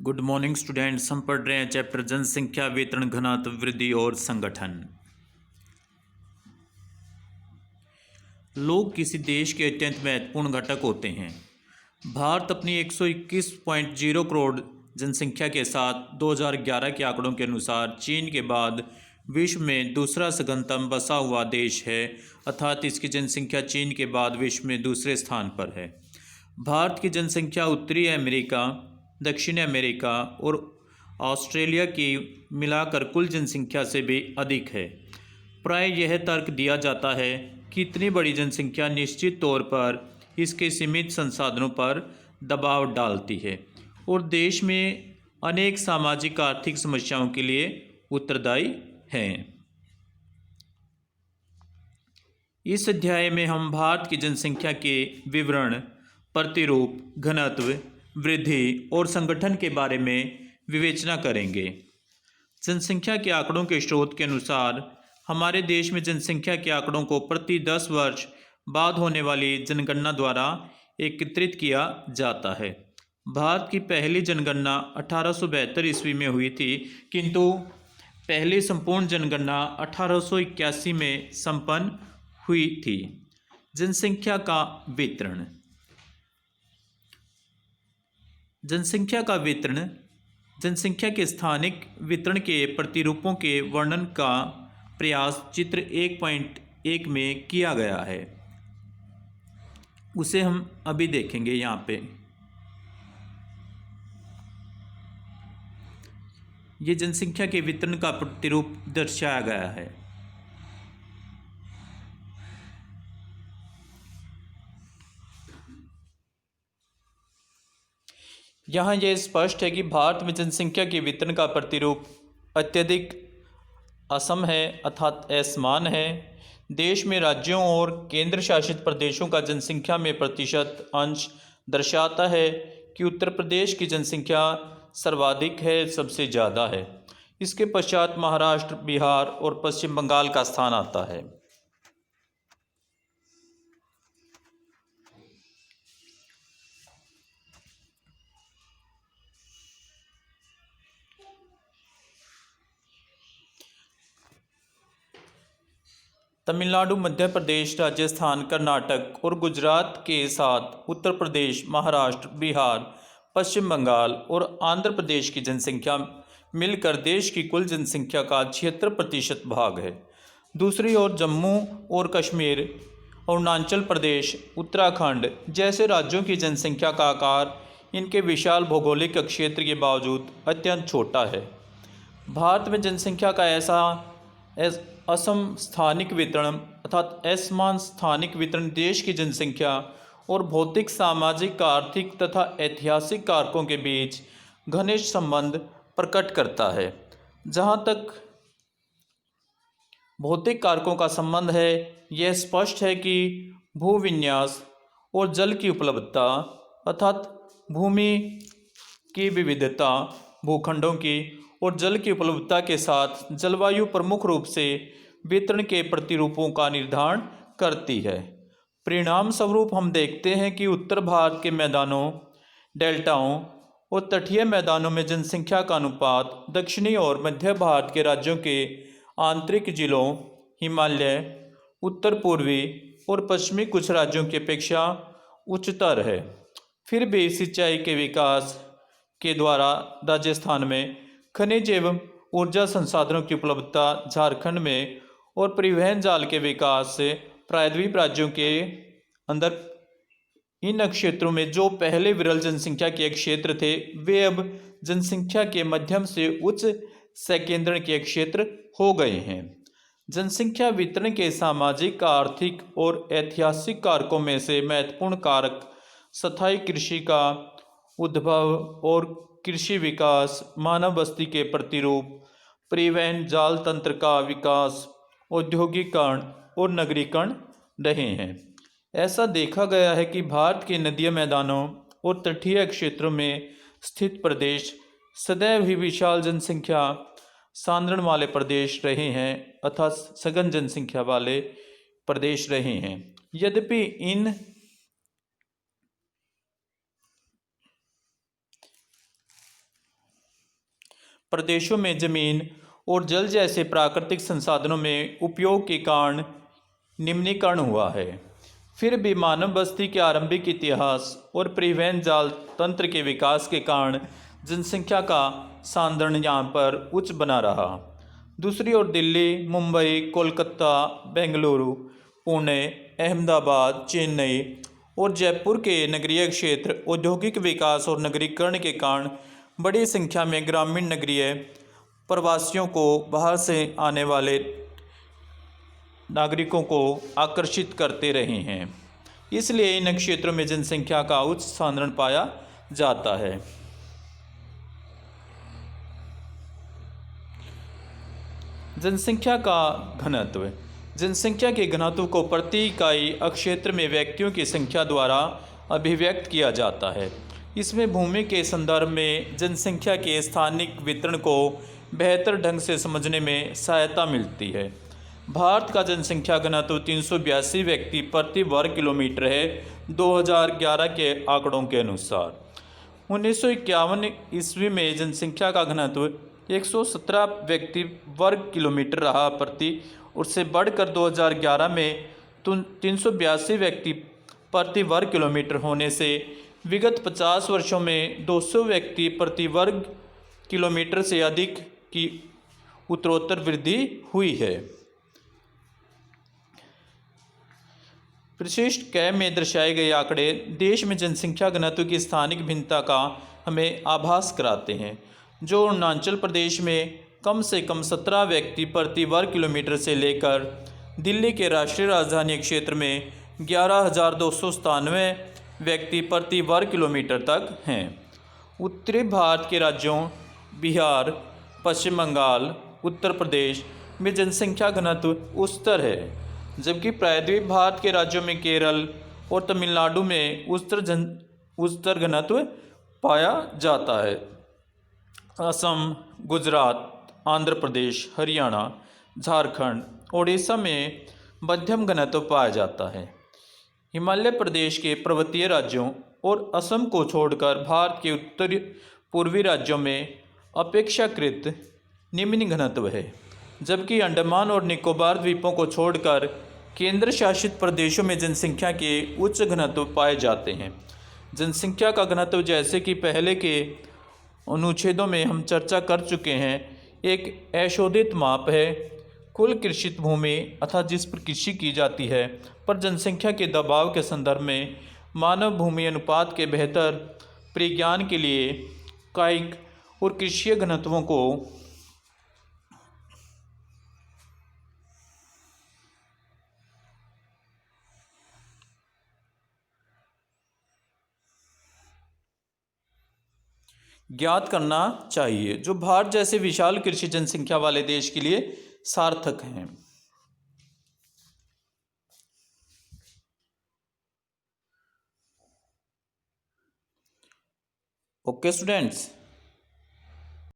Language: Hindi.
Good morning students. हम पढ़ रहे हैं चैप्टर जनसंख्या, वितरण, घनत्व, वृद्धि और संगठन। लोग किसी देश के अत्यंत महत्वपूर्ण घटक होते हैं। भारत अपनी 121.0 करोड़ जनसंख्या के साथ 2011 के आंकड़ों के अनुसार चीन के बाद विश्व में दूसरा सघनतम बसा हुआ देश है, अर्थात इसकी जनसंख्या चीन के बाद विश्व में दूसरे स्थान पर है। भारत की जनसंख्या उत्तरी अमेरिका, दक्षिण अमेरिका और ऑस्ट्रेलिया की मिलाकर कुल जनसंख्या से भी अधिक है। प्राय यह तर्क दिया जाता है कि इतनी बड़ी जनसंख्या निश्चित तौर पर इसके सीमित संसाधनों पर दबाव डालती है और देश में अनेक सामाजिक आर्थिक समस्याओं के लिए उत्तरदायी है। इस अध्याय में हम भारत की जनसंख्या के विवरण, प्रतिरूप, घनत्व, वृद्धि और संगठन के बारे में विवेचना करेंगे। जनसंख्या के आंकड़ों के स्रोत के अनुसार हमारे देश में जनसंख्या के आंकड़ों को प्रति 10 वर्ष बाद होने वाली जनगणना द्वारा एकत्रित किया जाता है। भारत की पहली जनगणना 1872 ईस्वी में हुई थी, किंतु पहली संपूर्ण जनगणना 1881 में संपन्न हुई थी। जनसंख्या का वितरण। जनसंख्या का वितरण जनसंख्या के स्थानिक वितरण के प्रतिरूपों के वर्णन का प्रयास चित्र 1.1 में किया गया है। उसे हम अभी देखेंगे। यहाँ पे ये जनसंख्या के वितरण का प्रतिरूप दर्शाया गया है। यहाँ यह स्पष्ट है कि भारत में जनसंख्या के वितरण का प्रतिरूप अत्यधिक असम है, अर्थात असमान है। देश में राज्यों और केंद्र शासित प्रदेशों का जनसंख्या में प्रतिशत अंश दर्शाता है कि उत्तर प्रदेश की जनसंख्या सर्वाधिक है, सबसे ज़्यादा है। इसके पश्चात महाराष्ट्र, बिहार और पश्चिम बंगाल का स्थान आता है। तमिलनाडु, मध्य प्रदेश, राजस्थान, कर्नाटक और गुजरात के साथ उत्तर प्रदेश, महाराष्ट्र, बिहार, पश्चिम बंगाल और आंध्र प्रदेश की जनसंख्या मिलकर देश की कुल जनसंख्या का 76% भाग है। दूसरी ओर जम्मू और कश्मीर, अरुणाचल प्रदेश, उत्तराखंड जैसे राज्यों की जनसंख्या का आकार इनके विशाल भौगोलिक क्षेत्र के बावजूद अत्यंत छोटा है। भारत में जनसंख्या का ऐसा असम स्थानिक वितरण अर्थात असमान स्थानिक वितरण देश की जनसंख्या और भौतिक, सामाजिक, आर्थिक तथा ऐतिहासिक कारकों के बीच घनिष्ठ संबंध प्रकट करता है। जहाँ तक भौतिक कारकों का संबंध है, यह स्पष्ट है कि भूविन्यास और जल की उपलब्धता अर्थात भूमि की विविधता, भूखंडों की और जल की उपलब्धता के साथ जलवायु प्रमुख रूप से वितरण के प्रतिरूपों का निर्धारण करती है। परिणाम स्वरूप हम देखते हैं कि उत्तर भारत के मैदानों, डेल्टाओं और तटीय मैदानों में जनसंख्या का अनुपात दक्षिणी और मध्य भारत के राज्यों के आंतरिक जिलों, हिमालय, उत्तर पूर्वी और पश्चिमी कुछ राज्यों की अपेक्षा उच्चतर है। फिर भी सिंचाई के विकास के द्वारा राजस्थान में, खनिज एवं ऊर्जा संसाधनों की उपलब्धता झारखंड में और परिवहन जाल के विकास से प्रायद्वीप राज्यों के अंदर इन क्षेत्रों में जो पहले विरल जनसंख्या के क्षेत्र थे, वे अब जनसंख्या के मध्यम से उच्च संकेंद्रण के क्षेत्र हो गए हैं। जनसंख्या वितरण के सामाजिक, आर्थिक और ऐतिहासिक कारकों में से महत्वपूर्ण कारक स्थायी कृषि का उद्भव और कृषि विकास, मानव बस्ती के प्रतिरूप, परिवहन जाल तंत्र का विकास, औद्योगिकरण और नगरीकरण रहे हैं। ऐसा देखा गया है कि भारत के नदीय मैदानों और तटीय क्षेत्रों में स्थित प्रदेश सदैव ही विशाल जनसंख्या सांद्रण वाले प्रदेश रहे हैं, अर्थात सघन जनसंख्या वाले प्रदेश रहे हैं। यद्यपि इन प्रदेशों में जमीन और जल जैसे प्राकृतिक संसाधनों में उपयोग के कारण निम्नीकरण हुआ है। फिर भी मानव बस्ती के आरंभिक इतिहास और परिवहन जाल तंत्र के विकास के कारण जनसंख्या का सांद्रण यहाँ पर उच्च बना रहा। दूसरी ओर दिल्ली, मुंबई, कोलकाता, बेंगलुरु, पुणे, अहमदाबाद, चेन्नई और जयपुर के नगरीय क्षेत्र औद्योगिक विकास और नगरीकरण के कारण बड़ी संख्या में ग्रामीण नगरीय प्रवासियों को बाहर से आने वाले नागरिकों को आकर्षित करते रहे हैं। इसलिए इन क्षेत्रों में जनसंख्या का उच्च सांद्रण पाया जाता है। जनसंख्या का घनत्व। जनसंख्या के घनत्व को प्रति इकाई क्षेत्र में व्यक्तियों की संख्या द्वारा अभिव्यक्त किया जाता है। इसमें भूमि के संदर्भ में जनसंख्या के स्थानिक वितरण को बेहतर ढंग से समझने में सहायता मिलती है। भारत का जनसंख्या घनत्व 382 व्यक्ति प्रति वर्ग किलोमीटर है 2011 के आंकड़ों के अनुसार। 1951 ईस्वी में जनसंख्या का घनत्व 117 व्यक्ति वर्ग किलोमीटर रहा उससे बढ़कर 2011 में 382 व्यक्ति प्रति वर्ग किलोमीटर होने से विगत 50 वर्षों में 200 व्यक्ति प्रति वर्ग किलोमीटर से अधिक की उत्तरोत्तर वृद्धि हुई है। विशिष्ट क में दर्शाए गए आंकड़े देश में जनसंख्या घनत्व की स्थानिक भिन्नता का हमें आभास कराते हैं, जो अरुणाचल प्रदेश में कम से कम 17 व्यक्ति प्रति वर्ग किलोमीटर से लेकर दिल्ली के राष्ट्रीय राजधानी क्षेत्र में 11,297 व्यक्ति प्रति वर्ग किलोमीटर तक हैं। उत्तरी भारत के राज्यों बिहार, पश्चिम बंगाल, उत्तर प्रदेश में जनसंख्या घनत्व उच्चतर है, जबकि प्रायद्वीप भारत के राज्यों में केरल और तमिलनाडु में उच्चतर घनत्व पाया जाता है। असम, गुजरात, आंध्र प्रदेश, हरियाणा, झारखंड, उड़ीसा में मध्यम घनत्व पाया जाता है। हिमाचल प्रदेश के पर्वतीय राज्यों और असम को छोड़कर भारत के उत्तरी पूर्वी राज्यों में अपेक्षाकृत निम्न घनत्व है, जबकि अंडमान और निकोबार द्वीपों को छोड़कर केंद्र शासित प्रदेशों में जनसंख्या के उच्च घनत्व पाए जाते हैं। जनसंख्या का घनत्व, जैसे कि पहले के अनुच्छेदों में हम चर्चा कर चुके हैं, एक अशोधित माप है कुल कृषित भूमि अर्थात जिस पर कृषि की जाती है पर जनसंख्या के दबाव के संदर्भ में मानव भूमि अनुपात के बेहतर परिज्ञान के लिए कायिक और कृषीय घनत्वों को ज्ञात करना चाहिए, जो भारत जैसे विशाल कृषि जनसंख्या वाले देश के लिए सार्थक हैं। Okay students,